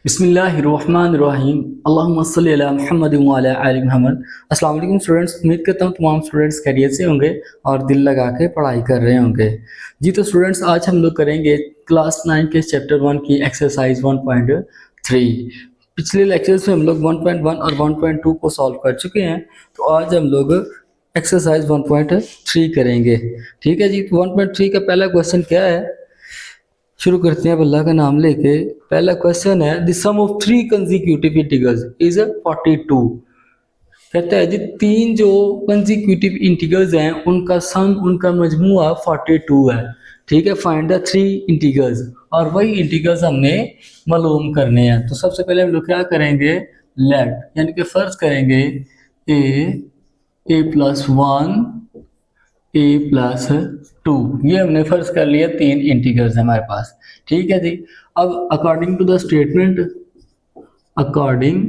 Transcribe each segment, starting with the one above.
बिस्मिल्लाहिर्रहमानिर्रहीम अल्लाहुम्मा सल्ली अला मुहम्मद व अला आलि मुहम्मद। अस्सलाम वालेकुम स्टूडेंट्स, उम्मीद करता हूँ तमाम स्टूडेंट्स खैरियत से होंगे और दिल लगा के पढ़ाई कर रहे होंगे। जी तो स्टूडेंट्स, आज हम लोग करेंगे क्लास 9 के चैप्टर 1 की एक्सरसाइज 1.3। पिछले लेक्चर्स में हम लोग 1.1 और 1.2 को सॉल्व कर चुके हैं, तो आज हम लोग एक्सरसाइज 1.3 करेंगे। ठीक है जी, तो 1.3 का पहला क्वेश्चन क्या है, शुरू करते हैं अब अल्लाह का नाम लेके। पहला क्वेश्चन है, the sum of three consecutive integrals is 42। कहता है जी तीन जो कंसेक्यूटिव इंटीग्रल्स हैं उनका सम, उनका मजमुआ 42 है। ठीक है, फाइंड द थ्री इंटीग्रल्स, और वही इंटीग्रल्स हमने मालूम करने हैं। तो सबसे पहले हम लोग क्या करेंगे, लेट यानी कि फर्ज करेंगे a+1 a+2, ये हमने फर्ज कर लिया, तीन इंटीग्रल्स हमारे पास। ठीक है जी, अब according to the statement, according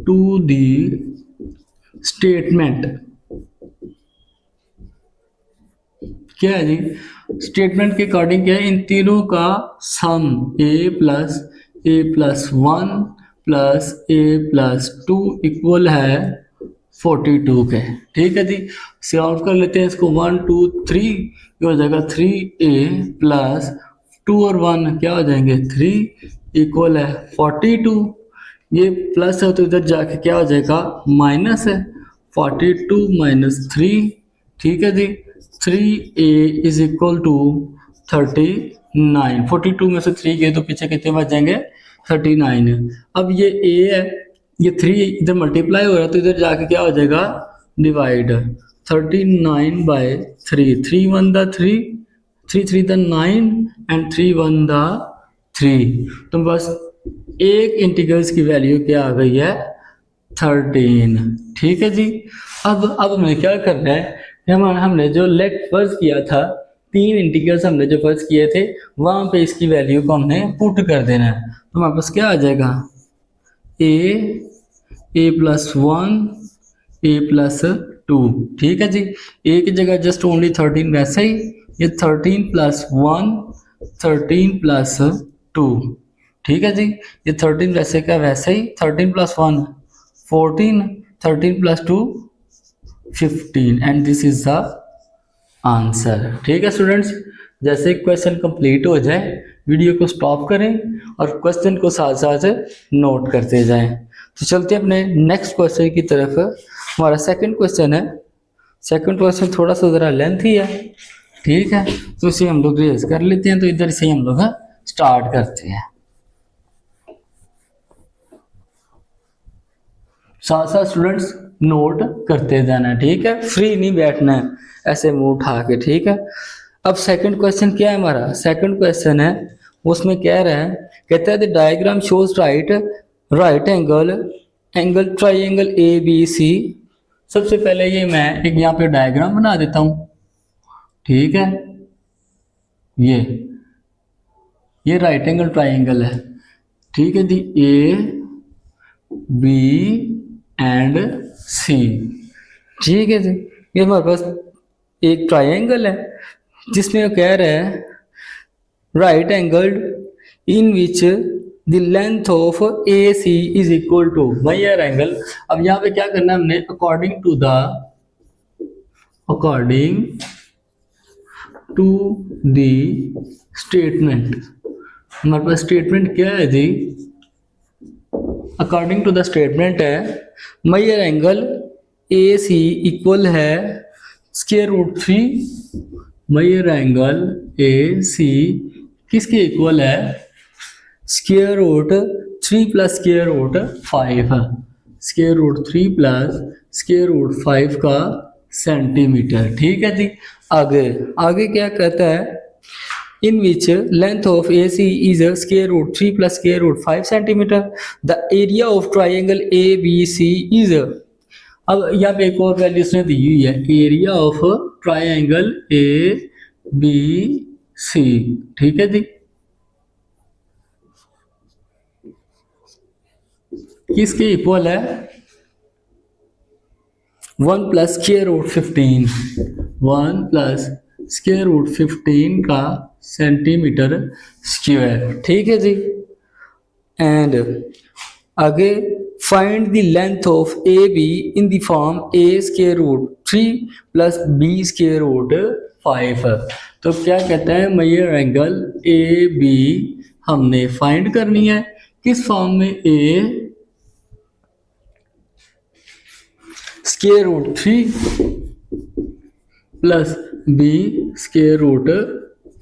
to the statement क्या है जी, स्टेटमेंट के अकॉर्डिंग क्या है, इन तीनों का सम a+1 प्लस a+2 इक्वल है 42 के। ठीक है जी, सॉल्व कर लेते हैं इसको। 1 2 3, ये हो जाएगा 3a प्लस 2 और 1 क्या हो जाएंगे 3 इक्वल है 42। ये प्लस है तो इधर जाके क्या हो जाएगा माइनस है, 42 माइनस 3। ठीक है जी, 3a इज इक्वल टू 39। 42 में से 3 गए तो पीछे कितने बच जाएंगे 39। अब ये a है, ये 3 इधर मल्टीप्लाई हो रहा है तो इधर जाके क्या हो जाएगा divide, 39/3। 3 1 the 3, 3 3 the 9 and 3 1 the 3। तो बस एक इंटीग्रल्स की वैल्यू क्या आ गई है 13। ठीक है जी, अब हमें क्या करना है, हमने जो लेट फर्ज किया था, तीन इंटीग्रल्स हमने जो फर्ज किए थे वहां पे इसकी वैल्यू को हमने पुट कर देना है। तो हमारे पास क्या आ जाएगा a+1 a+2। ठीक है जी, a की जगह जस्ट ओनली 13, वैसे ही ये 13+1 13+2। ठीक है जी, ये 13 वैसे का वैसे ही, 13+1 14, 13+2 15 and this is the answer. ठीक है स्टूडेंट्स, जैसे क्वेश्चन कंप्लीट हो जाए वीडियो को स्टॉप करें और क्वेश्चन को साथ साथ नोट करते जाएं। तो चलते हैं अपने नेक्स्ट क्वेश्चन की तरफ। हमारा सेकंड क्वेश्चन है, सेकंड क्वेश्चन थोड़ा सा ज़रा लेंथी है। ठीक है, तो इसे हम लोग रेज कर लेते हैं। तो इधर से हम लोग स्टार्ट करते हैं, साथ साथ स्टूडेंट्स नोट करते जाना है। ठीक है, फ्री नहीं बैठना है ऐसे मुंह उठा के। ठीक है, अब सेकंड क्वेश्चन क्या है हमारा, सेकंड क्वेश्चन है उसमें कह रहा है, कहता है the diagram shows right angle triangle ABC। सबसे पहले ये मैं एक यहाँ पे डायग्राम बना देता हूं। ठीक है, ये राइट एंगल ट्राइंगल है। ठीक है जी, A B एंड C। ठीक है जी, ये हमारे पास एक ट्राइंगल है जिसमें वो कह रहा है right angle in which the length of AC is equal to higher angle. अब यहाँ पे क्या करना है हमने, अकॉर्डिंग टू द स्टेटमेंट। हमारे पास स्टेटमेंट क्या है जी, अकॉर्डिंग टू द स्टेटमेंट है हायर एंगल AC इक्वल है √3। हायर एंगल AC किसके इक्वल है, √3 प्लस √5, √3 प्लस √5 का सेंटीमीटर। ठीक है जी, आगे क्या कहता है, in which length of AC is √3 plus √5 centimeter. The area of triangle ABC is, अब यहाँ पे एक और वैल्यू उसने दी हुई है, एरिया ऑफ ट्राइंगल ABC। ठीक है जी, किसके इक्वल है 1 प्लस √15, 1 प्लस √15 का सेंटीमीटर स्क्वायर। ठीक है जी, एंड आगे find the length of A B in the form A square root 3 plus B square root 5। तो क्या कहते हैं, मेजर एंगल ए बी हमने फाइंड करनी है किस फॉर्म में, A square root 3 plus B square root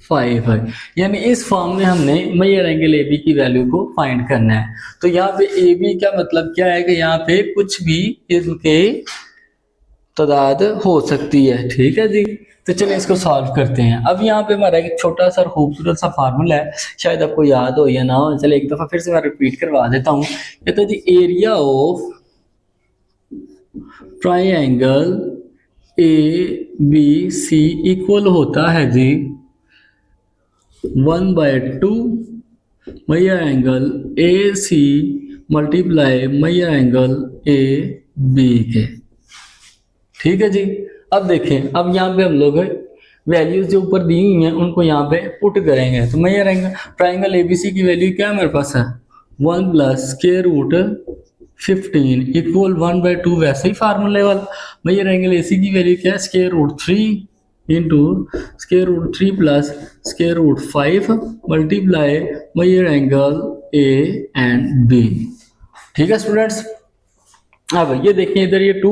5 है, यानी इस फॉर्म में हमने मेजर एंगल ए बी की वैल्यू को फाइंड करना है। तो यहाँ पे ए बी का मतलब क्या है कि यहाँ पे कुछ भी इनके तादाद हो सकती है। ठीक है जी, तो चलिए इसको सॉल्व करते हैं। अब यहाँ पे हमारा एक छोटा सा खूबसूरत सा फार्मूला है, शायद आपको याद हो या ना हो। चलिए एक दफ़ा फिर से मैं रिपीट करवा देता हूँ। कहते हैं जी area of triangle A B C equal होता है जी 1/2 major angle A C multiply major angle A B के। ठीक है जी, अब देखें, अब यहाँ पे हम लोग वैल्यूज जो ऊपर दी हुई हैं उनको यहाँ पे पुट करेंगे। तो मेजर एंगल ट्राइंगल एबीसी की वैल्यू क्या मेरे पास है, 1 प्लस स्क्वायर रूट 15 इक्वल 1/2, वैसे ही फार्मूले वाला। मेजर एंगल एसी की वैल्यू क्या है, square root 3 into square root 3 plus square root 5 multiply major angle A and B. ठीक है स्टूडेंट्स, अब ये देखिए इधर ये 2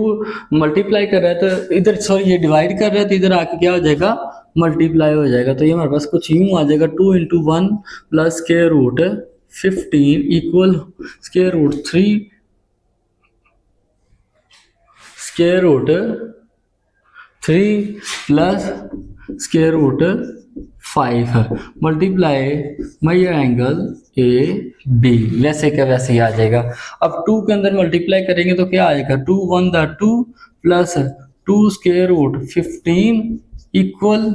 मल्टीप्लाई कर रहा है तो इधर सॉरी ये डिवाइड कर रहा है तो इधर आके क्या हो जाएगा, मल्टीप्लाई हो जाएगा। तो ये हमारे पास कुछ यूं आ जाएगा 2 into 1 plus square root 15 equal square root 3 square root 3 plus square root 5 multiply major angle A B, वैसे का वैसे ही आ जाएगा। अब 2 के अंदर मल्टीप्लाई करेंगे तो क्या आ जाएगा, 2 1 2 plus 2 square root 15 equal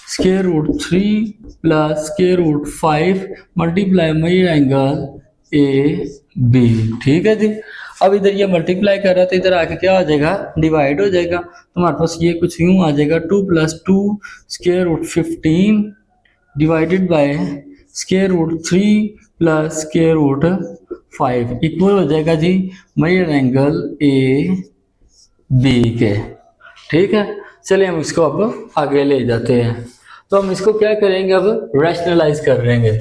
square root 3 plus square root 5 multiply major angle A B. ठीक है जी, अब इधर ये मल्टीप्लाई कर रहा है तो इधर आके क्या हो जाएगा, डिवाइड हो जाएगा। तो हमारे पास ये कुछ यूं आ जाएगा 2 plus 2 square root 15 divided by square root 3 plus square root 5 equal हो जाएगा जी मेजर एंगल ए बी के। ठीक है, चलिए हम इसको अब आगे ले जाते हैं। तो हम इसको क्या करेंगे, अब रैशनलाइज कर लेंगे।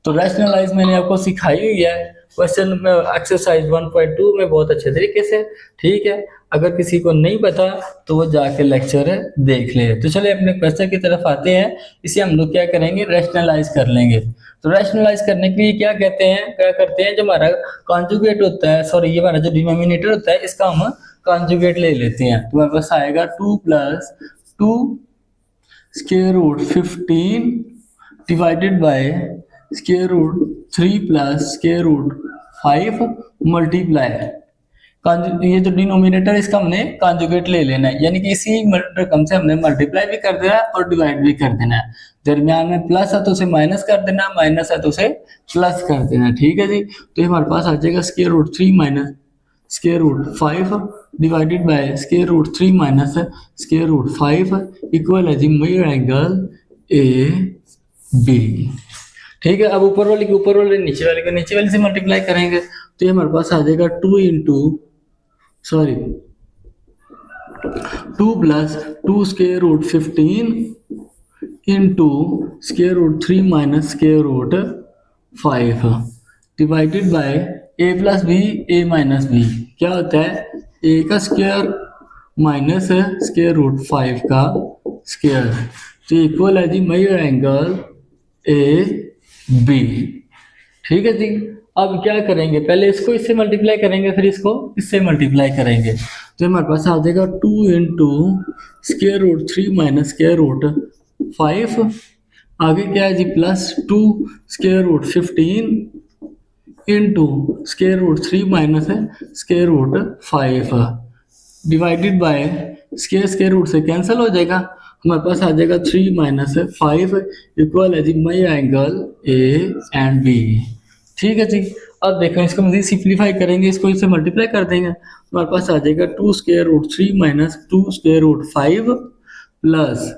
तो रैशनलाइज मैंने आपको सिखाई हुई है क्वेश्चन में एक्सरसाइज 1.2 में बहुत अच्छे तरीके से। ठीक है, अगर किसी को नहीं पता तो वो जाके लेक्चर देख ले। तो चलिए अपने क्वेश्चन की तरफ आते हैं। इसे हम लोग क्या करेंगे, रैशनलाइज कर लेंगे। तो रैशनलाइज करने के लिए क्या कहते हैं, क्या करते हैं, जो हमारा कॉन्जुगेट होता है, सॉरी ये हमारा जो डिनोमिनेटर होता है इसका हम कॉन्जुगेट ले लेते हैं। तो हमारे पास आएगा 2 plus 2 square root 15 divided by square root 3 plus square root 5 multiply, ये जो डिनोमिनेटर इसका हमने कॉन्जुगेट ले लेना है, यानी कि इसी रकम से हमने मल्टीप्लाई भी कर देना है और डिवाइड भी कर देना है। दरमियान में प्लस है तो उसे माइनस कर देना, माइनस है तो उसे प्लस कर देना। ठीक है जी, तो हमारे पास आ जाएगा square root 3 minus square root 5 divided by square root 3 minus square root 5 equal है जी मेजर एंगल ए बी। ठीक है, अब ऊपर वाले के ऊपर वाले नीचे वाले को नीचे वाले से मल्टीप्लाई करेंगे तो ये हमारे पास आ जाएगा 2 plus 2 square root 15 into square root 3 minus square root 5 divided by A plus B A minus B. क्या होता है, ए का स्क्वायर माइनस स्क्वायर रूट 5 का स्क्वायर, तो इक्वल है जी मेजर एंगल ए बी। ठीक है जी, अब क्या करेंगे, पहले इसको इससे मल्टीप्लाई करेंगे फिर इसको इससे मल्टीप्लाई करेंगे। तो हमारे पास आ जाएगा 2 into square root 3 minus square root 5, आगे क्या है जी plus 2 square root 15 into square root 3 minus square root 5 divided by square root से कैंसिल हो जाएगा। हमारे पास आ जाएगा 3 माइनस 5 इक्वल है जी major angle A and B. ठीक है जी, अब देखो इसको मजीद सिंप्लीफाई करेंगे, इसको इससे मल्टीप्लाई कर देंगे। हमारे पास आ जाएगा 2 square root 3 minus 2 square root 5 plus,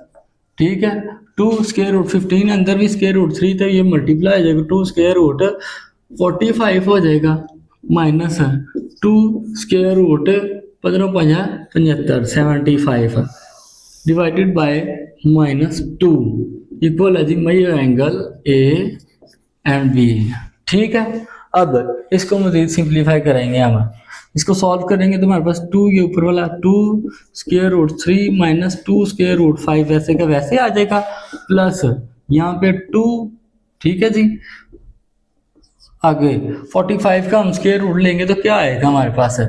ठीक है, 2 स्क्वायर रूट 15 अंदर भी स्क्वायर रूट 3 तो ये मल्टीप्लाई हो जाएगा 2 स्क्वायर रूट 45 हो जाएगा minus 2 square root 15 75 75 divided by -2 equal है जी major angle A and B. ठीक है, अब इसको मजीद सिंप्लीफाई करेंगे हम। इसको सॉल्व करेंगे तो हमारे पास 2 के ऊपर वाला 2 square root 3 minus 2 square root 5 वैसे का वैसे आ जाएगा, प्लस यहाँ पे 2। ठीक है जी, आगे 45 का हम स्क्वायर रूट लेंगे तो क्या आएगा हमारे पास है।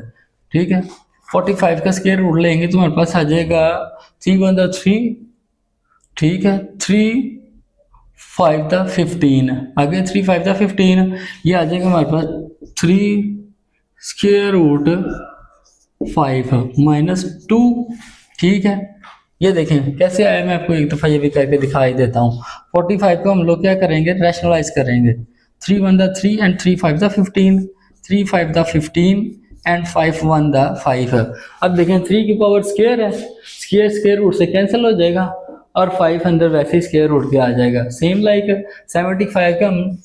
ठीक है, 45 का स्क्वायर रूट लेंगे तो हमारे पास आ जाएगा 3 × 3। ठीक है, 3 5 × 15 आगे 3 5 × 15 ये आ जाएगा हमारे पास 3 स्क्वायर रूट 5 -2। ठीक है, ये देखें कैसे आया, मैं आपको एक दफ़ा ये भी करके दिखाई देता हूँ। 45 को हम लोग क्या करेंगे, रैशनलाइज करेंगे। 3 1 × 3 एंड 3 5 × 15, 3 5 × 15 एंड 5 1 × 5। अब देखें 3 की पावर स्क्वायर है, स्क्वायर स्क्वायर रूट से कैंसिल हो जाएगा और 5 अंदर वैसे ही स्क्वायर रूट के आ जाएगा। सेम लाइक 75 का हम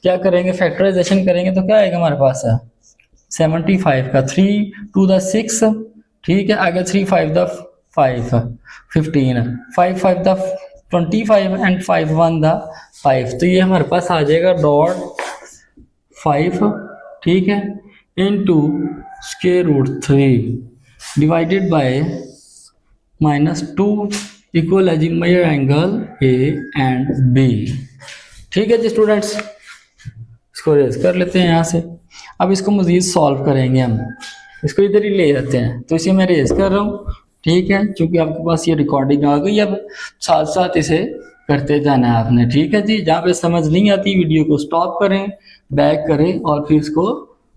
क्या करेंगे, फैक्टराइजेशन करेंगे तो क्या आएगा हमारे पास है 75 का 3 2 × 6। ठीक है, आगे 3 5 × 5 15 5 5 × 25 एंड 5 1 × 5। तो ये हमारे पास आ जाएगा डॉट 5। ठीक है, into square root 3 divided by -2 equal है जी major angle A and B. ठीक है जी स्टूडेंट्स, इसको रेज कर लेते हैं यहाँ से। अब इसको मजीद सॉल्व करेंगे हम, इसको इधर ही ले जाते हैं, तो इसे मैं रेज कर रहा हूँ। ठीक है, क्योंकि आपके पास ये रिकॉर्डिंग आ गई, अब साथ साथ इसे करते जाना है आपने। ठीक है जी, जहाँ पे समझ नहीं आती वीडियो को स्टॉप करें, बैक करें और फिर इसको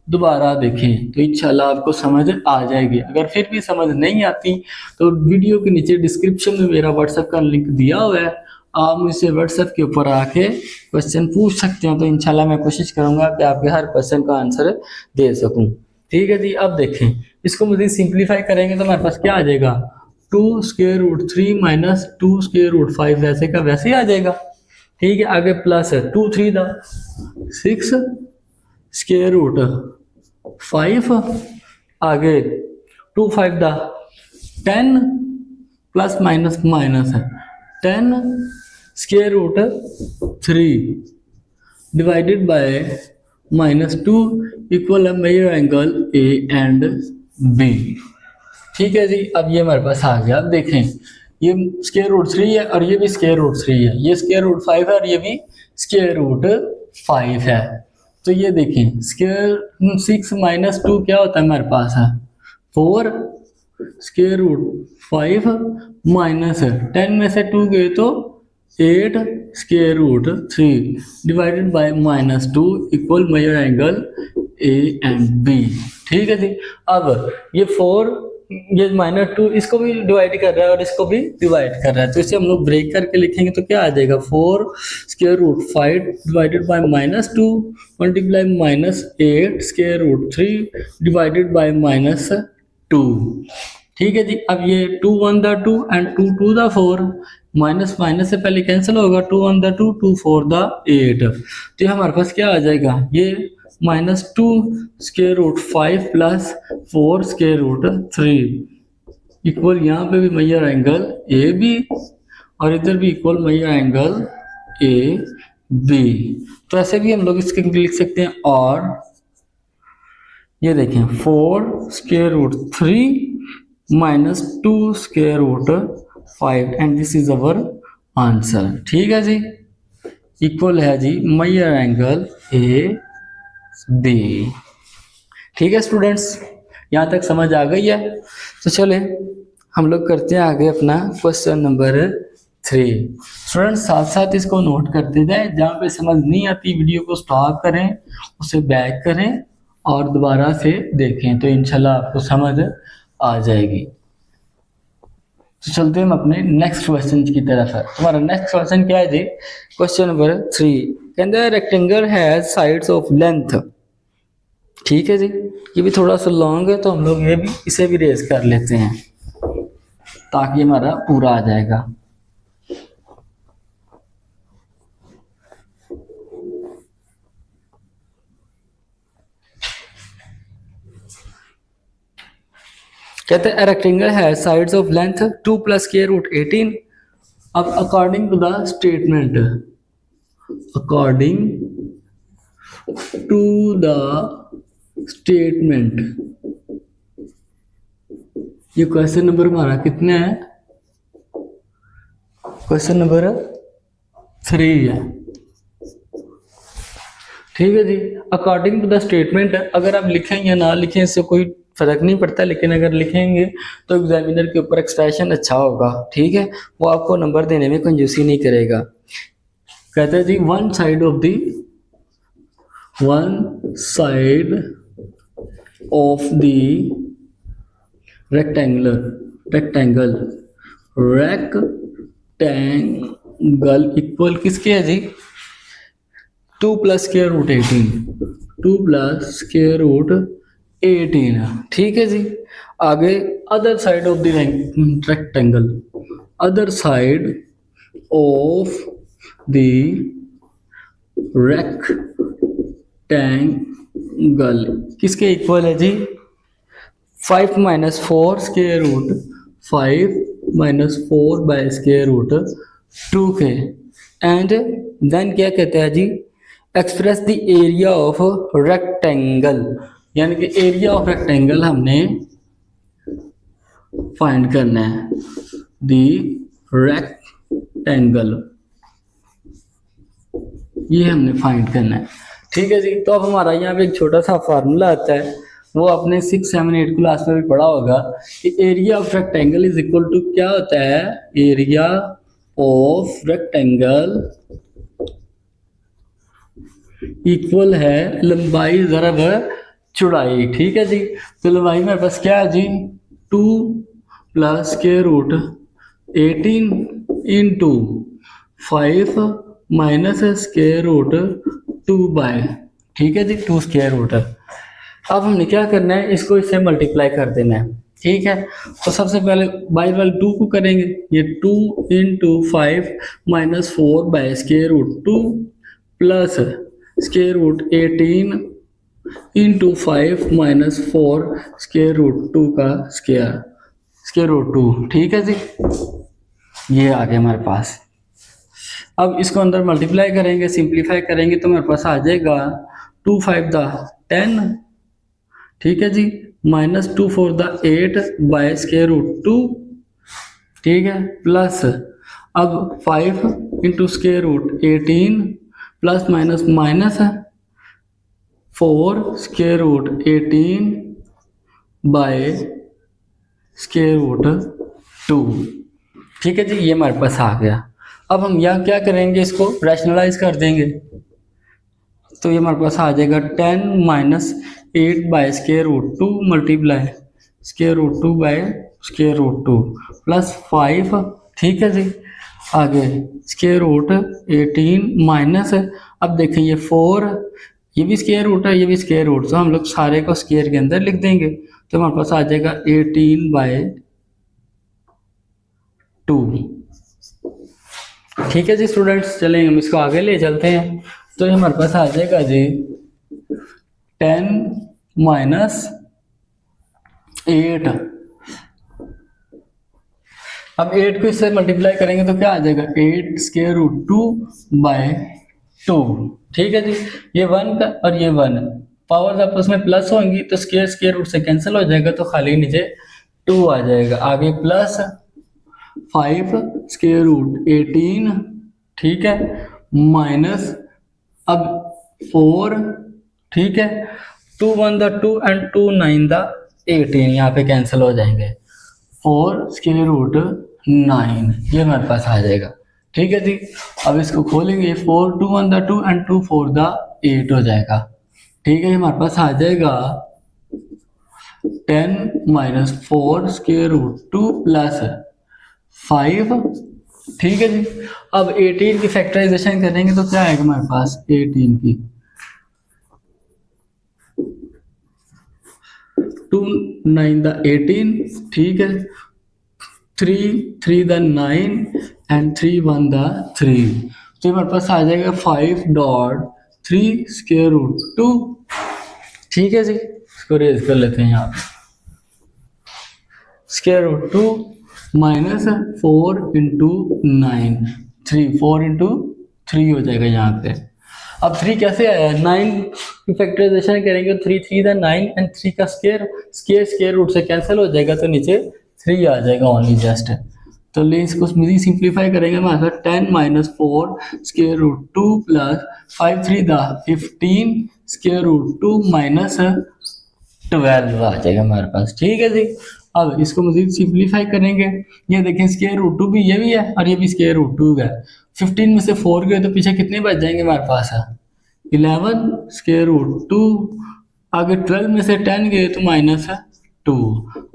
दोबारा देखें, तो इंशाल्लाह आपको समझ आ जाएगी। अगर फिर भी समझ नहीं आती तो वीडियो के नीचे डिस्क्रिप्शन में मेरा व्हाट्सएप का लिंक दिया हुआ है, आप मुझसे व्हाट्सएप के ऊपर आके क्वेश्चन पूछ सकते हो, तो इंशाल्लाह मैं कोशिश करूंगा कि आपके हर क्वेश्चन का आंसर दे सकूं। ठीक है जी, अब देखें इसको मुझे सिंप्लीफाई करेंगे तो हमारे पास क्या आ जाएगा 2 square root 3 minus 2 square root 5 वैसे का वैसे ही आ जाएगा। ठीक है, आगे प्लस है 2 3 द 6 स्क्वायर रूट 5, आगे 2 5 द 10 प्लस माइनस माइनस है 10 square root 3 divided by -2 equal है major angle A and B. ठीक है जी, अब ये हमारे पास आ गया। अब देखें ये स्क्वायर रूट 3 है और ये भी स्क्वायर रूट 3 है, ये स्क्वायर रूट 5 है और ये भी स्क्वायर रूट 5 है। तो ये देखें स्क्वायर 6 - 2 क्या होता है हमारे पास है 4 स्क्वायर रूट 5 माइनस 10 में से 2 गए तो 8 square root 3 divided by -2 equal major angle A and B. ठीक है जी, अब ये 4 ये -2 इसको भी डिवाइड कर रहा है और इसको भी डिवाइड कर रहा है, तो इसे हम लोग ब्रेक करके लिखेंगे तो क्या आ जाएगा 4 square root 5 divided by -2 multiply -8 square root 3 divided by -2। ठीक है जी, अब ये 2 1 द 2 एंड 2 2 द 4 माइनस माइनस से पहले कैंसिल होगा 2 1 द 2 2 4 द 8। तो ये हमारे पास क्या आ जाएगा ये -2 square root 5 plus 4 square root 3 equal यहाँ पे भी मेजर एंगल ए बी और इधर भी equal major angle A B. तो ऐसे भी हम लोग इसके लिख सकते हैं। और ये देखें 4 square root 3 minus 2 square root 5 and this is our answer. ठीक है जी, इक्वल है जी मेजर एंगल ए बी। ठीक है स्टूडेंट्स, यहाँ तक समझ आ गई है, तो चले हम लोग करते हैं आगे अपना क्वेश्चन नंबर 3। स्टूडेंट्स साथ साथ इसको नोट करते जाए, जहाँ पे समझ नहीं आती वीडियो को स्टॉप करें, उसे बैक करें और दोबारा से देखें, तो इंशाल्लाह आपको समझ आ जाएगी। तो चलते हैं हम अपने नेक्स्ट क्वेश्चन की तरफ है। हमारा नेक्स्ट क्वेश्चन क्या है जी, question number 3 can the rectangle has sides of length. ठीक है जी, ये भी थोड़ा सा लॉन्ग है, तो हम लोग ये भी इसे भी रेज कर लेते हैं ताकि हमारा पूरा आ जाएगा। कहते हैं रेक्टेंगल है sides of length 2 plus square root 18। अब according to the statement, according to the statement, ये क्वेश्चन नंबर हमारा कितना है, क्वेश्चन नंबर 3 है। ठीक है जी। अकॉर्डिंग टू द स्टेटमेंट, अगर आप लिखें या ना लिखें इससे कोई फर्क नहीं पड़ता, लेकिन अगर लिखेंगे तो एग्जामिनर के ऊपर एक्सप्रेशन अच्छा होगा। ठीक है, वो आपको नंबर देने में कंजूसी नहीं करेगा। कहते हैं जी one side of the rectangle equal किसके है जी, 2 plus square root 18, 2 plus square root 18। ठीक है जी। आगे other side of the rectangle, other side of the rectangle किसके इक्वल है जी, 5 minus 4 square root 5 minus 4 by square root 2 के। एंड देन क्या कहते हैं जी, express the area of rectangle, यानी कि एरिया ऑफ रेक्टेंगल हमने फाइंड करना है, द रेक्टेंगल ये हमने फाइंड करना है। ठीक है जी। तो अब हमारा यहाँ पे एक छोटा सा फार्मूला आता है, वो आपने 6, 7, 8 क्लास में भी पढ़ा होगा कि area of rectangle is equal to क्या होता है, एरिया ऑफ रेक्टेंगल इक्वल है लंबाई ज़रब चौड़ाई। ठीक है जी। तो लंबाई मेरे पास क्या है जी, 2 plus square root 18 into 5 minus square root 2 by, ठीक है जी, 2 स्क्वायर रूट। अब हमने क्या करना है, इसको इससे मल्टीप्लाई कर देना है। ठीक है, तो सबसे पहले बाई वाले 2 को करेंगे, ये 2 into 5 minus 4 by square root 2 plus square root 18 into 5 minus 4 square root 2 का स्क्वायर रूट 2। ठीक है जी, ये आ गया हमारे पास। अब इसको अंदर मल्टीप्लाई करेंगे, सिंप्लीफाई करेंगे तो मेरे पास आ जाएगा 2 5 दा 10, ठीक है जी, माइनस 2 4 दा 8 बाय स्क्वायर रूट 2, ठीक है, प्लस अब 5 into square root 18 plus minus minus 4 square root 18 by square root 2। ठीक है जी, ये हमारे पास आ गया। अब हम यहाँ क्या करेंगे, इसको रैशनलाइज कर देंगे तो ये हमारे पास आ जाएगा 10 minus 8 by square root 2 multiply square root 2 by square root 2 plus 5, ठीक है जी, आगे स्क्वायर रूट 18 माइनस, अब देखें ये 4, ये भी स्क्वायर रूट है, ये भी स्क्वायर रूट, तो हम लोग सारे को स्क्वायर के अंदर लिख देंगे तो हमारे पास आ जाएगा 18 बाय 2। ठीक है जी स्टूडेंट्स, चलें हम इसको आगे ले चलते हैं। तो ये हमारे पास आ जाएगा जी 10 माइनस 8, अब 8 को इससे मल्टीप्लाई करेंगे तो क्या आ जाएगा 8 स्क्वायर रूट 2 बाय 2। ठीक है जी, ये 1 का और ये 1 पावर्स आपस में प्लस होंगी तो स्क्वायर स्क्वायर रूट से कैंसिल हो जाएगा तो खाली नीचे 2 आ जाएगा, आगे प्लस 5 स्क्वायर रूट 18, ठीक है, माइनस अब 4, ठीक है, 2 1 द 2 एंड 2 9 द 18 यहाँ पे कैंसिल हो जाएंगे, 4 स्क्वायर रूट 9 ये हमारे पास आ जाएगा। ठीक है जी, अब इसको खोलेंगे, 4 2 1 द 2 एंड 2 4 द 8 हो जाएगा। ठीक है, हमारे पास आ जाएगा 10 माइनस 4 स्क्वायर रूट 2 प्लस 5। ठीक है जी, अब 18 की फैक्टराइजेशन करेंगे तो क्या आएगा हमारे पास 18 की 2 9 द 18, ठीक है, 3 3 द 9 एंड 3 1 द 3, तो हमारे पास आ जाएगा 5.3 स्क्वायर रूट 2। ठीक है जी, इसको रेज कर लेते हैं यहाँ पे। Square root 2 minus 4 into 9, 3, 4 into 3 हो जाएगा यहाँ पे। अब 3 कैसे आया है, 9 की फैक्टराइजेशन करेंगे, 3 3 द 9 एंड 3 का स्क्वायर रूट से कैंसिल हो जाएगा, तो नीचे 3 आ जाएगा ओनली जस्ट। तो ले इसको सिंप्लीफाई करेंगे हमारे पास 10 minus 4 square root 2 plus 5 3 the 15 square root 2 minus 12 आ जाएगा हमारे पास। ठीक है जी। अब इसको मजीद सिंप्लीफाई करेंगे, ये देखें स्क्वायर रूट 2 भी, ये भी है और ये भी स्क्वायर रूट 2 है। 15 में से 4 गए तो पीछे कितने बच जाएंगे हमारे पास, 11 स्क्वायर रूट 2, आगे 12 में से 10 गए तो माइनस 2,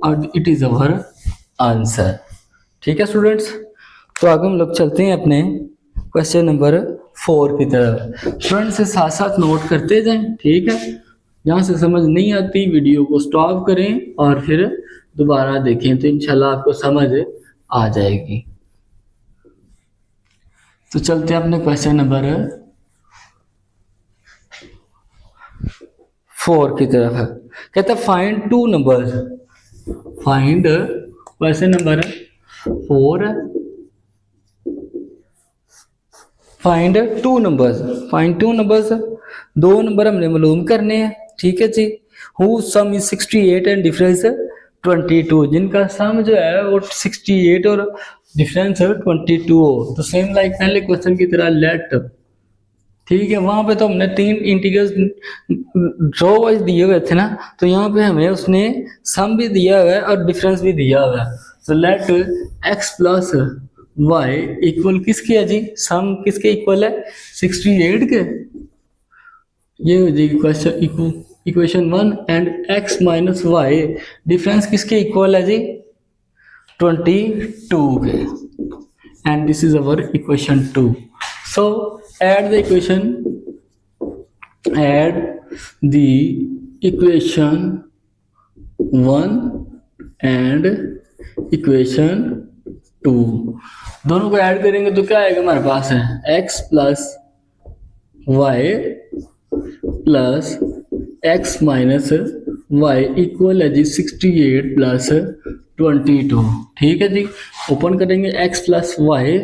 और इट इज अवर आंसर। ठीक है स्टूडेंट्स, तो आगे हम लोग चलते हैं अपने क्वेश्चन नंबर 4 की तरफ। स्टूडेंट्स से साथ साथ नोट करते जाएं, ठीक है। जहाँ से समझ नहीं आती वीडियो को स्टॉप करें और फिर दोबारा देखें, तो इंशाल्लाह आपको समझ आ जाएगी। तो चलते हैं अपने क्वेश्चन नंबर 4 की तरफ। कहता है find two numbers, find question number 4, find two numbers, find two numbers, 2 number हमने मालूम करने हैं। ठीक है जी। Who sum is 68 and difference 22, जिनका सम जो है वो 68 और डिफरेंस 22 हो। तो सेम लाइक पहले क्वेश्चन की तरह लेट, ठीक है, वहां पे तो हमने 3 इंटीग्रल्स ड्रॉ वाइज दिए हुए थे ना, तो यहाँ पे हमें उसने सम भी दिया हुआ है और डिफरेंस भी दिया हुआ है। तो let x plus y equal किसके है जी, सम किसके इक्वल है, 68 के। ये हो जाएगी question equation 1 and x minus y difference किसके इक्वल है जी, 22 के, and this is our equation 2। So add the equation 1 and equation 2, दोनों को ऐड करेंगे तो क्या आएगा हमारे पास है, x plus y plus x minus y equal है जी 68 प्लस 22। ठीक है जी। ओपन करेंगे x plus y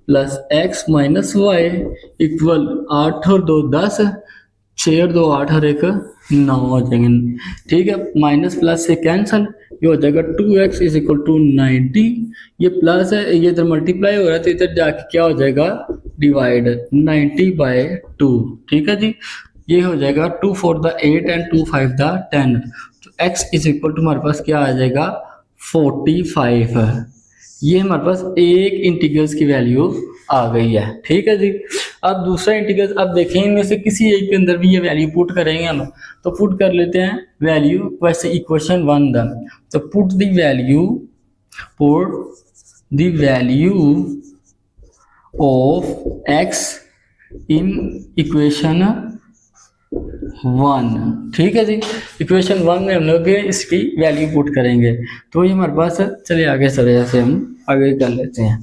plus x minus y equal 8 और 2 10, 6 और 2 8 और 1 9 हो जाएंगे। ठीक है, माइनस प्लस से कैंसल, ये हो जाएगा 2x इज इक्वल टू 90, ये प्लस है, ये इधर मल्टीप्लाई हो रहा है तो इधर जाके क्या हो जाएगा, डिवाइड 90/2। ठीक है जी। ये हो जाएगा 2 4 द 8 एंड 2 5 द 10, तो x इज इक्वल टू हमारे पास क्या आ जाएगा 45। ये हमारे पास एक इंटीग्रल्स की वैल्यू आ गई है। ठीक है जी। अब दूसरा इंटीग्रल, अब देखें इनमें से किसी एक के अंदर भी ये वैल्यू पुट करेंगे हम, तो पुट कर लेते हैं वैल्यू, वैसे इक्वेशन 1 द, तो put the value of x in equation 1। ठीक है जी। इक्वेशन 1 में हम लोग इसकी वैल्यू पुट करेंगे, तो ये हमारे पास, चलिए आगे चले, जैसे हम आगे कर लेते हैं।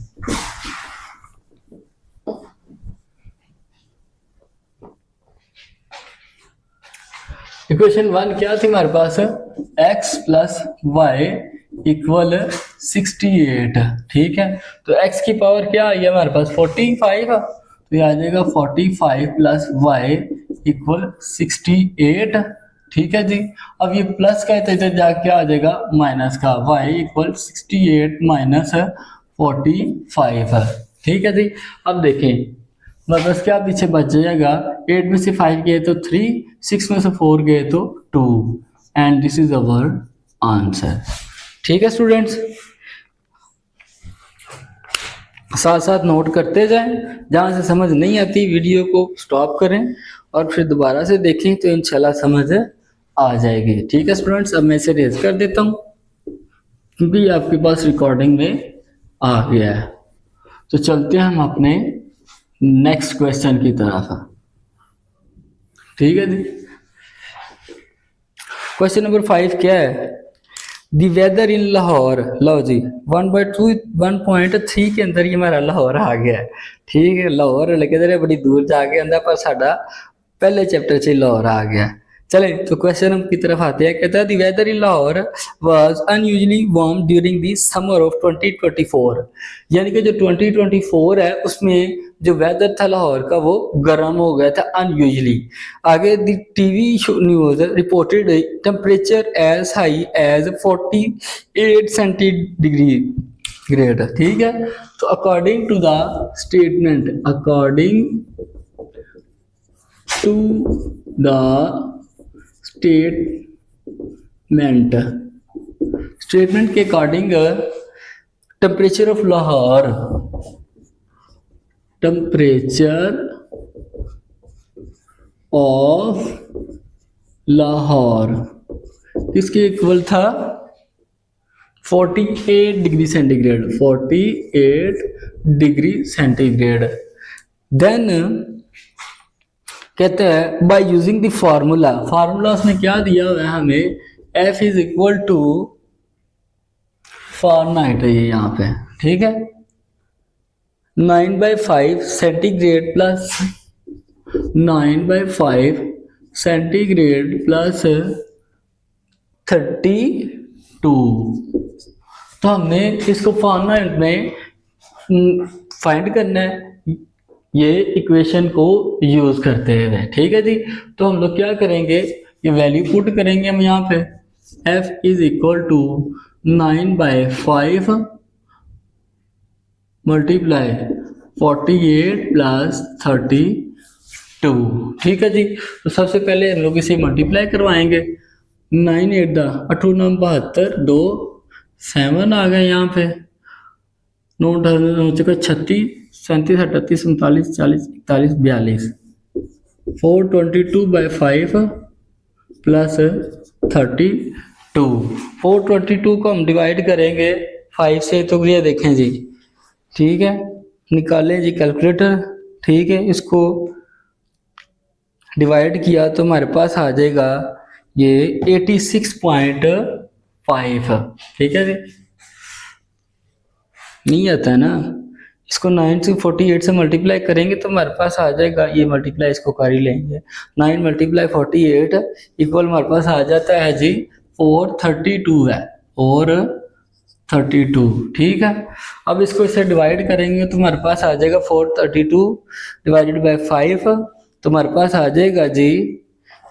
इक्वेशन 1 क्या थी हमारे पास, x प्लस वाई इक्वल 68। ठीक है, तो x की पावर क्या आई है हमारे पास 45, तो ये आ जाएगा 45 प्लस वाई इक्वल 68। ठीक है जी। अब ये प्लस का है तो इधर जाके क्या आ जाएगा माइनस का, y इक्वल 68 माइनस 45। ठीक है जी। अब देखें मतलब क्या पीछे बच जाएगा, 8 में से 5 गए तो 3, 6 में से 4 गए तो 2, and this is our answer. ठीक है स्टूडेंट्स, साथ साथ नोट करते जाएं, जहाँ से समझ नहीं आती वीडियो को स्टॉप करें और फिर दोबारा से देखें तो इंशाल्लाह समझ आ जाएगी। ठीक है स्टूडेंट्स, अब मैं इसे रेज कर देता हूँ क्योंकि आपके पास रिकॉर्डिंग में आ गया है। तो चलते हैं हम अपने नेक्स्ट क्वेश्चन की तरफ। ठीक है जी। क्वेश्चन नंबर 5 क्या है, दी वेदर इन लाहौर, लो जी 1.3 के अंदर ही हमारा लाहौर आ गया है। ठीक है, लाहौर लगे बड़ी दूर जाके अंदर पर साडा पहले चैप्टर से लाहौर आ गया। चले तो क्वेश्चन की तरफ आते हैं। कहता है the weather in Lahore was unusually warm during the summer of 2024, यानी कि जो 2024 है उसमें जो वेदर था लाहौर का वो गर्म हो गया था अनयूजुअली। आगे the TV news reported temperature as high as 48 centigrade. ठीक है, तो according to the statement, according to the statement के according temperature of Lahore, temperature of Lahore किसके इक्वल था 48 degree centigrade, 48 degree centigrade. Then कहते हैं by using the formula, formula उसने क्या दिया हुआ है हमें, F is equal to Fahrenheit है ये यहाँ पे। ठीक है, 9/5 सेंटीग्रेड प्लस 9/5 सेंटीग्रेड प्लस 32। तो हमने इसको फ़ारेनहाइट में फाइंड करना है ये इक्वेशन को यूज करते हुए। ठीक है जी, तो हम लोग क्या करेंगे, ये वैल्यू पुट करेंगे हम यहाँ पे, F is equal to 9/5 multiply 48 plus 32। ठीक है जी, तो सबसे पहले हम लोग इसे मल्टीप्लाई करवाएंगे। 9 8 8 9 72 2 7 आ गए यहाँ पे, 9 36 37 38 39 40 41 42 422/5 प्लस 32। 422 को हम डिवाइड करेंगे 5 से, तो ये देखें जी। ठीक है, निकालें जी कैलकुलेटर। ठीक है, इसको डिवाइड किया तो हमारे पास आ जाएगा ये 86.5। ठीक है जी, नहीं आता है ना, इसको 9 से 48 से मल्टीप्लाई करेंगे तो हमारे पास आ जाएगा, ये मल्टीप्लाई इसको कर ही लेंगे, 9 मल्टीप्लाई 48 इक्वल हमारे पास आ जाता है जी 432 है, और 32। ठीक है, अब इसको इसे डिवाइड करेंगे तो हमारे पास आ जाएगा 432 डिवाइडेड बाय 5, तो हमारे पास आ जाएगा जी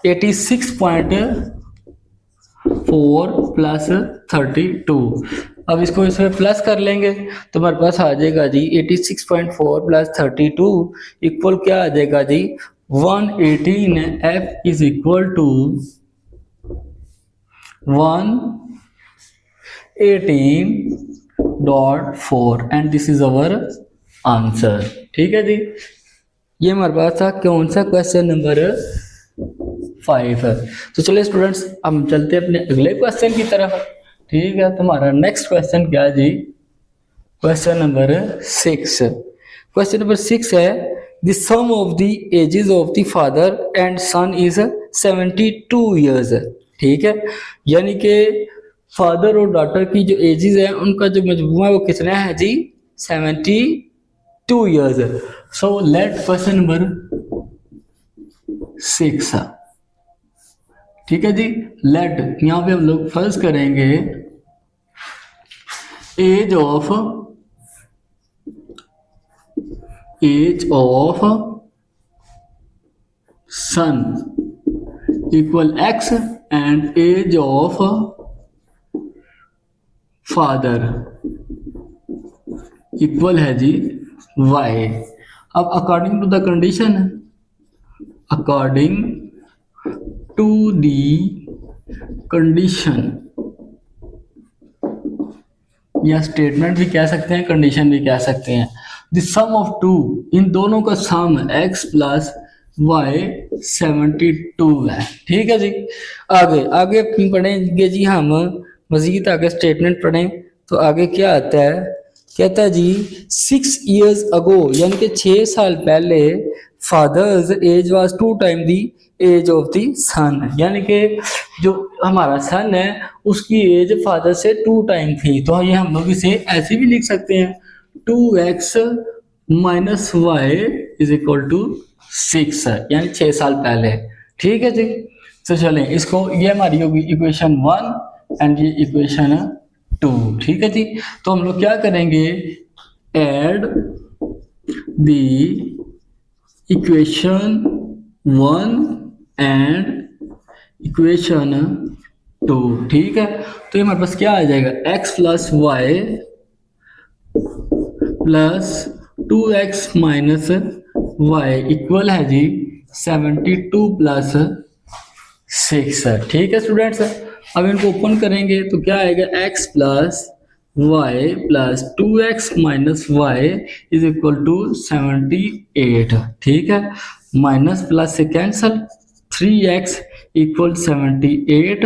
86.4 प्लस 32। अब इसको इसमें प्लस कर लेंगे तो हमारे पास आ जाएगा जी 86.4 प्लस 32 इक्वल क्या आ जाएगा जी 118। F is equal to 118.4 and this is our answer. ठीक है जी, ये हमारे पास था कौन सा, क्वेश्चन नंबर 5 है। तो चलिए स्टूडेंट्स, हम चलते हैं अपने अगले क्वेश्चन की तरफ। ठीक है, तो हमारा नेक्स्ट क्वेश्चन क्या है जी, क्वेश्चन नंबर 6। क्वेश्चन नंबर 6 है the sum of the ages of the father and son is 72 years. ठीक है, यानी कि फादर और डॉटर की जो एजेस है उनका जो मजमूआ है वो कितना है जी 72 years. So let question number 6। ठीक है जी, लेट यहाँ पे हम लोग फर्स्ट करेंगे age of son equal x and age of father equal है जी y। अब according to the condition, according to the condition, या स्टेटमेंट भी कह सकते हैं, कंडीशन भी कह सकते हैं, द सम ऑफ टू, इन दोनों का सम x प्लस y 72 है। ठीक है जी, आगे आगे पढ़ेंगे जी हम, मजीद आगे स्टेटमेंट पढ़ें तो आगे क्या आता है, कहता है जी 6 years अगो, यानी कि 6 साल पहले father's age was 2 time the age of the son, यानी कि जो हमारा सन है उसकी एज फादर से 2 टाइम थी। तो ये हम लोग इसे ऐसे भी लिख सकते हैं 2x minus y is equal to 6, यानी 6 साल पहले। ठीक है जी, तो चलें इसको, ये हमारी होगी इक्वेशन 1 एंड ये इक्वेशन 2। ठीक है जी। तो हम लोग क्या करेंगे, add the equation 1 and equation 2। ठीक है। तो ये हमारे पास क्या आ जाएगा, x plus y plus 2x minus y equal है जी 72 प्लस 6। ठीक है स्टूडेंट्स। अब इनको ओपन करेंगे तो क्या आएगा, x plus y plus 2x minus y is equal to 78। ठीक है। माइनस प्लस से cancel, 3x equal 78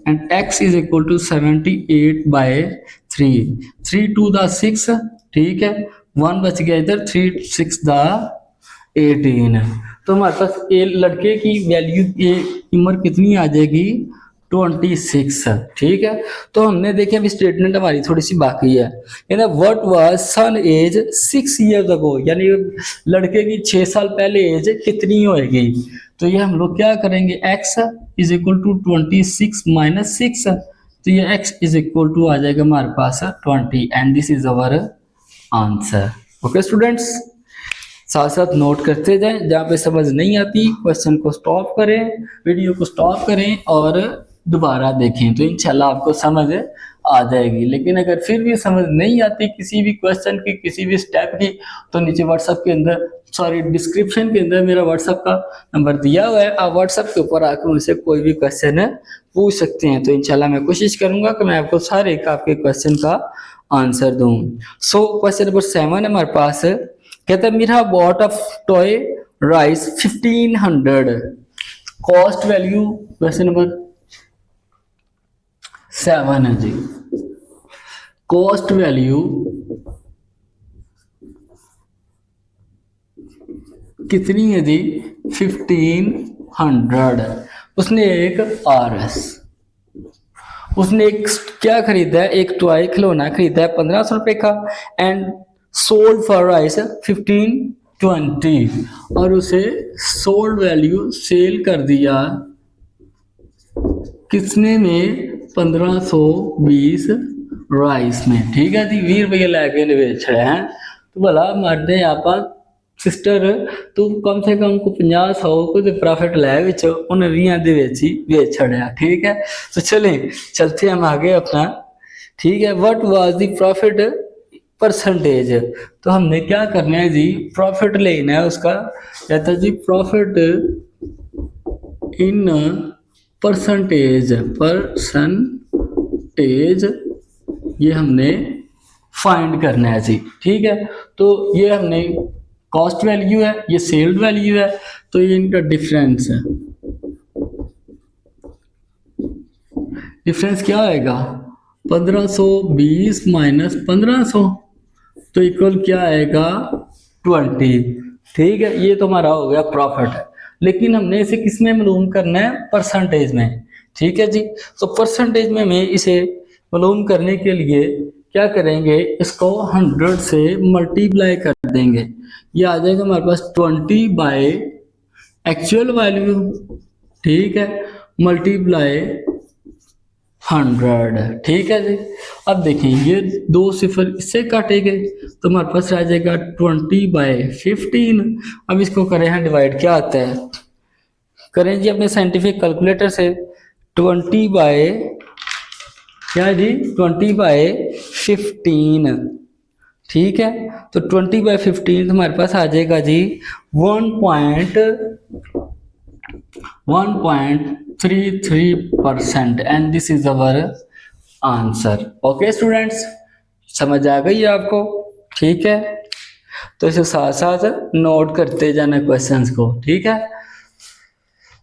and x is equal to 78 by 3। 3 to the 6। ठीक है। 1 बच गया इधर, 3 6 द 18। तो हमारे पास ये लड़के की वैल्यू, ये उम्र कितनी आ जाएगी, 26। ठीक है। तो हमने देखे अभी स्टेटमेंट हमारी थोड़ी सी बाकी है। What was son age 6 years ago, यानी लड़के की 6 साल पहले एज कितनी होएगी। तो ये हम लोग क्या करेंगे, x is equal to 26 minus 6। तो ये x इज इक्वल टू आ जाएगा हमारे पास 20 and this is our answer. Okay students, साथ साथ नोट करते जाएं, जहाँ पे समझ नहीं आती क्वेश्चन को स्टॉप करें, वीडियो को स्टॉप करें और दोबारा देखें, तो इंशाल्लाह आपको समझ आ जाएगी। लेकिन अगर फिर भी समझ नहीं आती किसी भी क्वेश्चन की, किसी भी स्टेप की, तो नीचे व्हाट्सएप के अंदर, सॉरी डिस्क्रिप्शन के अंदर मेरा व्हाट्सएप का नंबर दिया हुआ है, आप व्हाट्सएप के ऊपर आकर मुझसे कोई भी क्वेश्चन पूछ सकते हैं। तो इंशाल्लाह मैं कोशिश करूंगा कि मैं आपको सारे आपके क्वेश्चन का आंसर दूं। सो क्वेश्चन नंबर 7 है हमारे पास, कहता है Meera bought of toy price 1500, cost value question number 7 है जी। कॉस्ट वैल्यू कितनी है जी, 1500। उसने एक RS, उसने एक क्या खरीदा है, एक टॉय खिलौना खरीदा है 1500 रुपए का एंड सोल्ड फॉर राइस 1520, और उसे सोल्ड वैल्यू सेल कर दिया किसने में, 1520 राइस में। ठीक है जी। 20 रुपये लैके बेच रहे हैं। तो भला मरदे आप सिस्टर, तू कम से कम को 50-100 को प्रॉफिट लै विचो उन्हें 20 दे ही बेच छड़िया। ठीक है। तो चलें चलते हम आगे अपना। ठीक है। What was the profit percentage, तो हमने क्या करना है जी, प्रॉफिट लेना है उसका। कहता है जी प्रॉफिट इन परसेंटेज, ये हमने फाइंड करना है जी। ठीक है। तो ये हमने कॉस्ट वैल्यू है, ये सेल्ड वैल्यू है, तो ये इनका डिफरेंस है। डिफरेंस क्या आएगा, 1520 माइनस 1500, तो इक्वल क्या आएगा, 20। ठीक है। ये तो हमारा हो गया प्रॉफिट है, लेकिन हमने इसे किस में मालूम करना है, परसेंटेज में। ठीक है जी। तो परसेंटेज में हमें इसे मालूम करने के लिए क्या करेंगे, इसको 100 से मल्टीप्लाई कर देंगे। ये आ जाएगा हमारे पास 20 बाय एक्चुअल वैल्यू। ठीक है। मल्टीप्लाई 100। ठीक है जी। अब देखिए ये 2 सिफर इससे काटेंगे तो हमारे पास रह जाएगा 20 बाय 15। अब इसको करें हैं डिवाइड, क्या आता है, करें जी अपने साइंटिफिक कैलकुलेटर से। 20 बाय क्या जी, 20 बाय 15। ठीक है। तो 20 बाय 15 हमारे पास आ जाएगा जी 1.33% and this is our answer. Okay students, समझ आ गई आपको। ठीक है। तो इसे साथ साथ नोट करते जाना क्वेश्चंस को। ठीक है।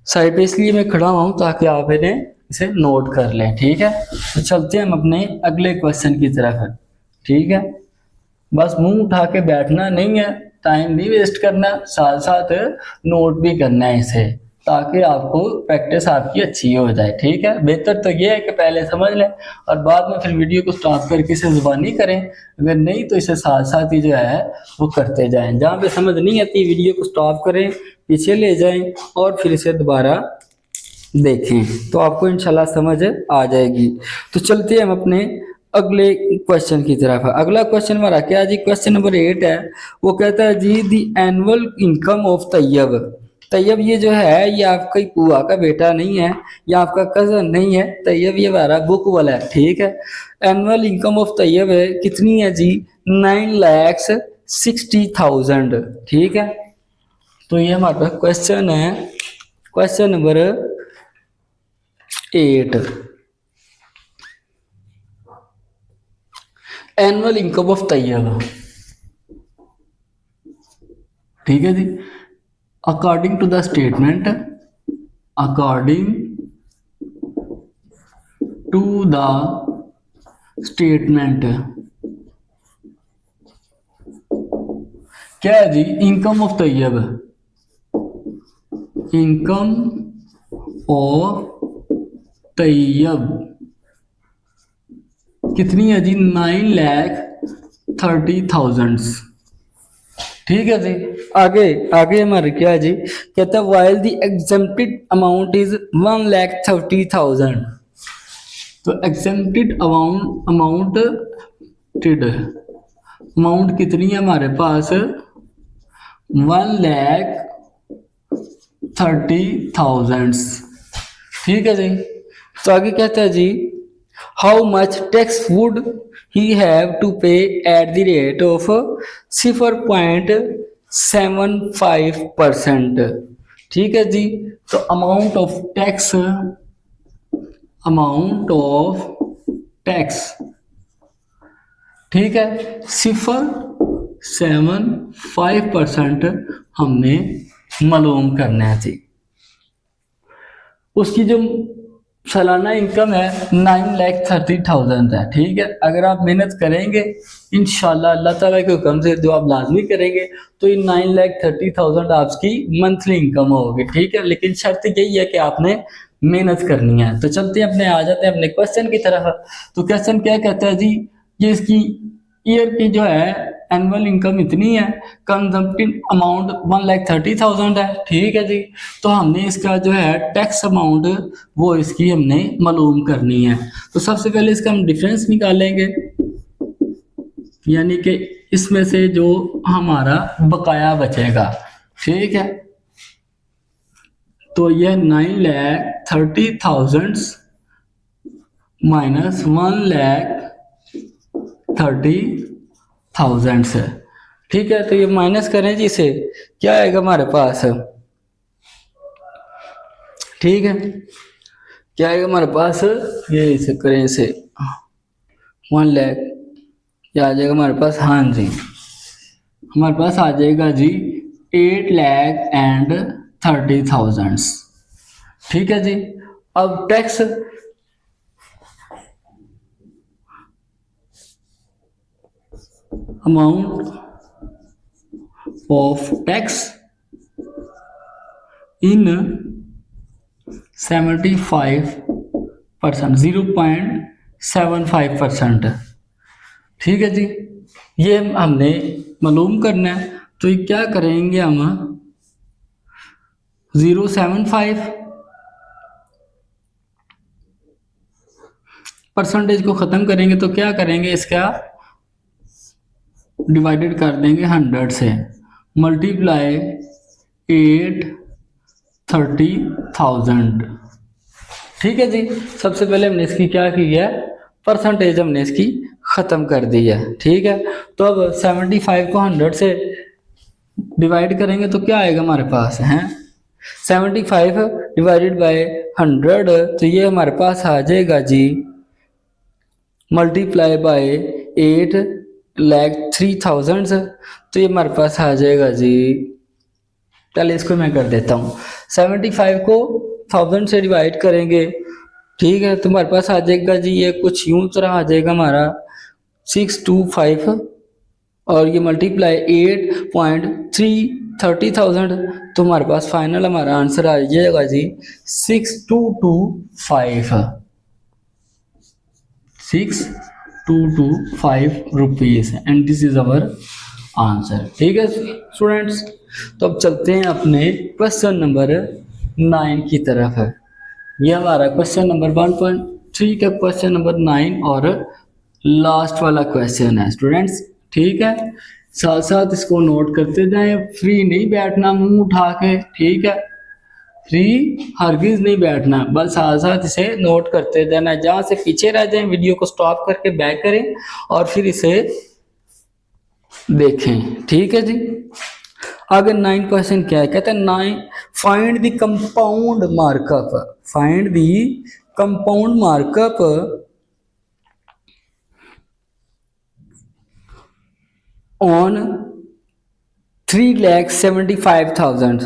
साइड पे इसलिए मैं खड़ा हूं ताकि आप इन्हें इसे नोट कर लें। ठीक है। तो चलते हैं हम अपने अगले क्वेश्चन की तरफ। ठीक है। बस मुंह उठा के बैठना नहीं है, टाइम नहीं वेस्ट करना, साथ साथ नोट भी करना है इसे, ताकि आपको प्रैक्टिस आपकी अच्छी हो जाए। ठीक है। बेहतर तो ये है कि पहले समझ लें और बाद में फिर वीडियो को स्टॉप करके इसे जुबानी करें। अगर नहीं तो इसे साथ साथ ही जो है वो करते जाएं। जहाँ पे समझ नहीं आती वीडियो को स्टॉप करें, पीछे ले जाएं और फिर इसे दोबारा देखें तो आपको इंशाल्लाह समझ आ जाएगी। तो चलते हैं हम अपने अगले क्वेश्चन की तरफ। अगला क्वेश्चन हमारा क्या जी, क्वेश्चन नंबर 8 है। वो कहता है जी the annual income of Tayyab. Tayyab ये जो है ये आपका बुआ का बेटा नहीं है, या आपका कजन नहीं है, तैयब ये हमारा बुक वाला है, ठीक है। एनुअल इनकम ऑफ तैयब है कितनी है जी, 9,60,000, ठीक है। तो ये हमारा क्वेश्चन है, question number 8। Annual income of Tayyab, ठीक है जी। According to the statement, according to the statement, क्या है जी, income of Tayyab, income of Tayyab कितनी है जी, 9,30,000, ठीक है जी। आगे आगे हमारे क्या है जी, कहता है while the exempted amount is 1,30,000। तो एग्जेम्प्टेड अमाउंट कितनी है हमारे पास, 1,30,000, ठीक है जी। तो आगे कहता है जी how much tax would he have to pay at the rate of 0.75%, ठीक है जी। तो अमाउंट ऑफ टैक्स, ठीक है, 0.75% हमने मालूम करना है जी। उसकी जो सालाना इनकम है 9,30,000 है, ठीक है। अगर आप मेहनत करेंगे इंशाल्लाह अल्लाह ताला के हुक्म से जो आप लाजमी करेंगे तो ये 9,30,000 आपकी मंथली इनकम होगी, ठीक है। लेकिन शर्त यही है कि आपने मेहनत करनी है। तो चलते हैं अपने, आ जाते हैं अपने क्वेश्चन की तरफ। तो क्वेश्चन क्या कहता है जी, ये इसकी ईयर की जो है एनुअल इनकम इतनी है, कंजम्पटिव अमाउंट 1,30,000 है, ठीक है जी। तो हमने इसका जो है टैक्स अमाउंट वो इसकी हमने मालूम करनी है। तो सबसे पहले इसका हम डिफरेंस निकालेंगे, यानी कि इसमें से जो हमारा बकाया बचेगा, ठीक है। तो यह 9,30,000 माइनस 1,30,000 है, ठीक है। तो ये माइनस करें जी, इसे क्या आएगा हमारे पास, ठीक है, क्या आएगा हमारे पास, ये इसे करें, इसे 1 लाख, क्या आ जाएगा हमारे पास, हाँ जी, हमारे पास आ जाएगा जी 8,30,000, ठीक है जी। अब tax, amount of tax in 75%, 0.75%, ठीक है जी। ये हमने मालूम करना है। तो ये क्या करेंगे हम, 0.75% को ख़त्म करेंगे तो क्या करेंगे, इसका डिवाइडेड कर देंगे 100 से, मल्टीप्लाई 8,30,000, ठीक है जी। सबसे पहले हमने इसकी क्या की है, परसेंटेज हमने इसकी ख़त्म कर दी है, ठीक है। तो अब 75 को 100 से डिवाइड करेंगे तो क्या आएगा हमारे पास, हैं 75 डिवाइडेड बाय 100, तो ये हमारे पास आ जाएगा जी मल्टीप्लाई बाय 8,03,000, तो ये हमारे पास आ जाएगा जी, पहले इसको मैं कर देता हूँ, 75 को 1000 से डिवाइड करेंगे, ठीक है। तो हमारे पास आ जाएगा जी, ये कुछ यूं तरह आ जाएगा हमारा 625, और ये मल्टीप्लाई 8.30,000, तो हमारे पास फाइनल हमारा आंसर आ जाएगा जी 6,225 rupees, and this is our answer, ठीक है स्टूडेंट्स। तो अब चलते हैं अपने क्वेश्चन नंबर 9 की तरफ है। ये हमारा क्वेश्चन नंबर 1.3 का क्वेश्चन नंबर 9 और लास्ट वाला क्वेश्चन है स्टूडेंट्स। ठीक है, साथ साथ इसको नोट करते जाएं, फ्री नहीं बैठना मुंह उठा के, ठीक है, फ्री हरगिज नहीं बैठना, बस साथ साथ इसे नोट करते जाना। जहां से पीछे रह जाएं वीडियो को स्टॉप करके बैक करें और फिर इसे देखें। ठीक है जी, आगे 9 क्वेश्चन क्या है, कहते हैं 9 find the compound markup, find the compound markup on 3,75,000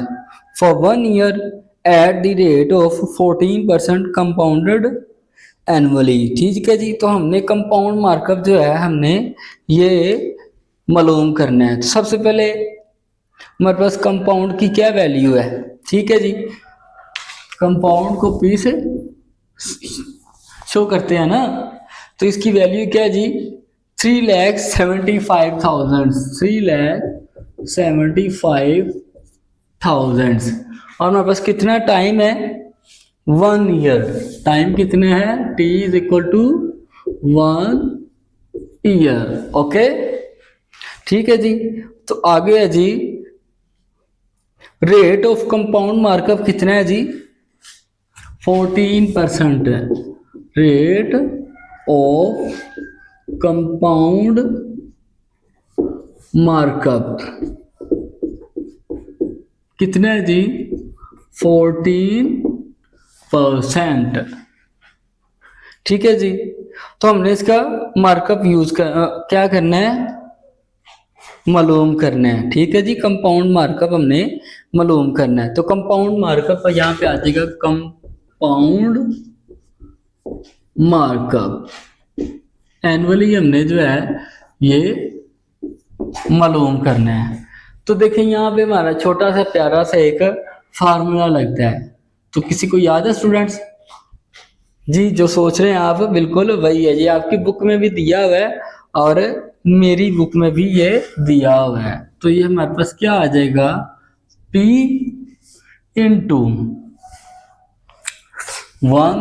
for 1 year at the rate of 14% compounded annually। ठीक है जी, तो हमने कंपाउंड मार्कअप जो है हमने ये मालूम करना है। तो सबसे पहले हमारे पास कंपाउंड की क्या वैल्यू है। ठीक है जी, कंपाउंड को पी से शो करते हैं ना, तो इसकी वैल्यू क्या है जी, 3,75,000, 3,75,000। और हमारे पास कितना टाइम है, 1 ईयर। टाइम कितने हैं, t is equal to 1 year. Okay, ठीक है जी, तो आगे है जी रेट ऑफ कंपाउंड मार्कअप कितना है जी, 14% है। रेट ऑफ कंपाउंड मार्कअप कितना है जी, 14%। ठीक है जी, तो हमने इसका मार्कअप क्या करना है, मालूम करना है। ठीक है जी, कंपाउंड मार्कअप हमने मालूम करना है। तो कंपाउंड मार्कअप यहाँ पे आ जाएगा कंपाउंड मार्कअप, एनुअली हमने जो है ये मालूम करना है। तो देखिए यहाँ पे हमारा छोटा सा प्यारा सा एक फार्मूला लगता है, तो किसी को याद है स्टूडेंट्स जी, जो सोच रहे हैं आप, बिल्कुल वही है जी, आपकी बुक में भी दिया हुआ है और मेरी बुक में भी ये दिया हुआ है। तो ये हमारे पास क्या आ जाएगा, P into 1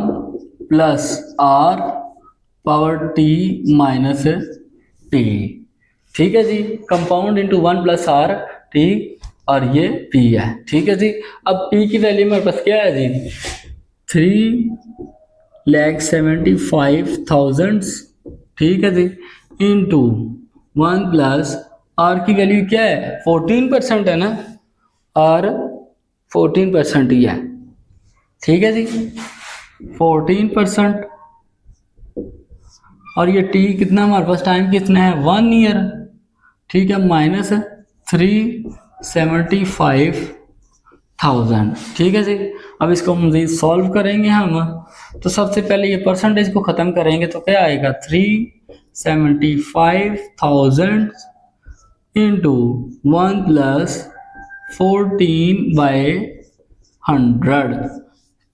plus R power T minus T। ठीक है जी, compound into 1 plus R T और ये P है। ठीक है जी, अब P की वैल्यू मेरे पास क्या है जी, 3,75,000। ठीक है जी, इंटू 1 प्लस R की वैल्यू क्या है, 14% है ना, R 14% ही है। ठीक है जी, 14%। और ये T कितना हमारे पास टाइम कितना है, 1 ईयर। ठीक है, माइनस 3,75,000। ठीक है जी, अब इसको मज़ीद सॉल्व करेंगे हम। तो सबसे पहले ये परसेंटेज को ख़त्म करेंगे तो क्या आएगा, 3,75,000 इंटू 1 प्लस 14/100,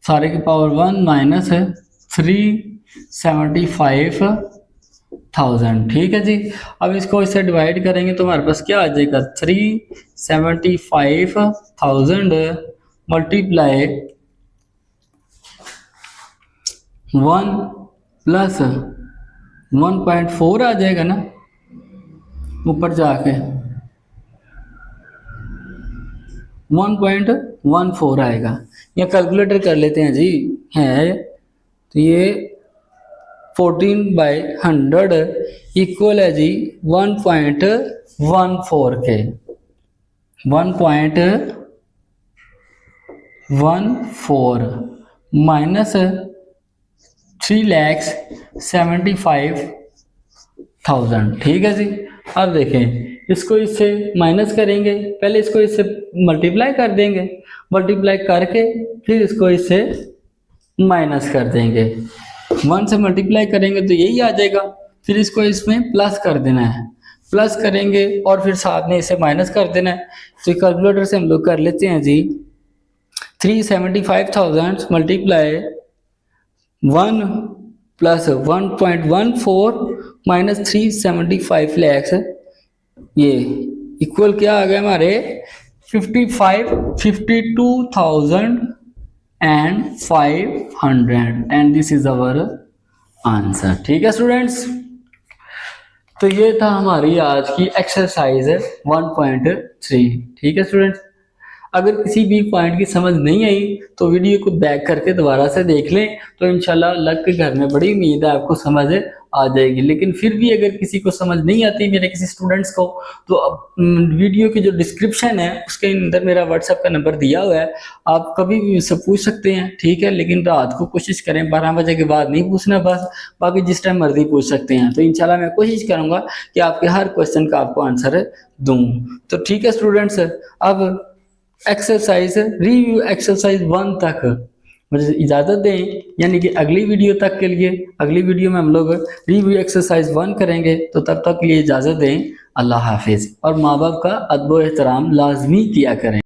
सारे की पावर 1 माइनस है 3,75,000। ठीक है जी, अब इसको इससे डिवाइड करेंगे तो हमारे पास क्या आ जाएगा, 3,75,000 मल्टीप्लाई 1 प्लस 1.4 आ जाएगा ना ऊपर जाके, 1.14 आएगा। या कैलकुलेटर कर लेते हैं जी, है तो ये 14/100 इक्वल है जी 1.14 के, 1.14 माइनस 3,75,000। ठीक है जी, अब देखें इसको इससे माइनस करेंगे, पहले इसको इससे मल्टीप्लाई कर देंगे, मल्टीप्लाई करके फिर इसको इससे माइनस कर देंगे। 1 से मल्टीप्लाई करेंगे तो यही आ जाएगा, फिर इसको इसमें प्लस कर देना है, प्लस करेंगे और फिर साथ में इसे माइनस कर देना है। तो कैलकुलेटर से हम लोग कर लेते हैं जी, 3,75,000 मल्टीप्लाई 1 प्लस 1.14 माइनस 375 लैक्स, ये इक्वल क्या आ गया हमारे 52,000 and 500 and this is our answer. ठीक है स्टूडेंट्स, तो ये था हमारी आज की एक्सरसाइज 1.3। ठीक है स्टूडेंट्स, अगर किसी भी पॉइंट की समझ नहीं आई तो वीडियो को बैक करके दोबारा से देख लें, तो इंशाल्लाह लग के घर में बड़ी उम्मीद है आपको समझ आ जाएगी। लेकिन फिर भी अगर किसी को समझ नहीं आती मेरे किसी स्टूडेंट्स को, तो वीडियो की जो डिस्क्रिप्शन है उसके अंदर मेरा व्हाट्सएप का नंबर दिया हुआ है, आप कभी भी मुझसे पूछ सकते हैं। ठीक है, लेकिन रात को कोशिश करें 12 बजे के बाद नहीं पूछना बस, बाकी जिस टाइम मर्जी पूछ सकते हैं। तो इंशाल्लाह मैं कोशिश करूंगा कि आपके हर क्वेश्चन का आपको आंसर दूं। तो ठीक है स्टूडेंट्स, अब एक्सरसाइज रिव्यू एक्सरसाइज 1 तक मुझे इजाज़त दें, यानी कि अगली वीडियो तक के लिए, अगली वीडियो में हम लोग रिव्यू एक्सरसाइज 1 करेंगे। तो तब तक के लिए इजाज़त दें, अल्लाह हाफिज़। और माँ बाप का अदब एहतराम लाजमी किया करें।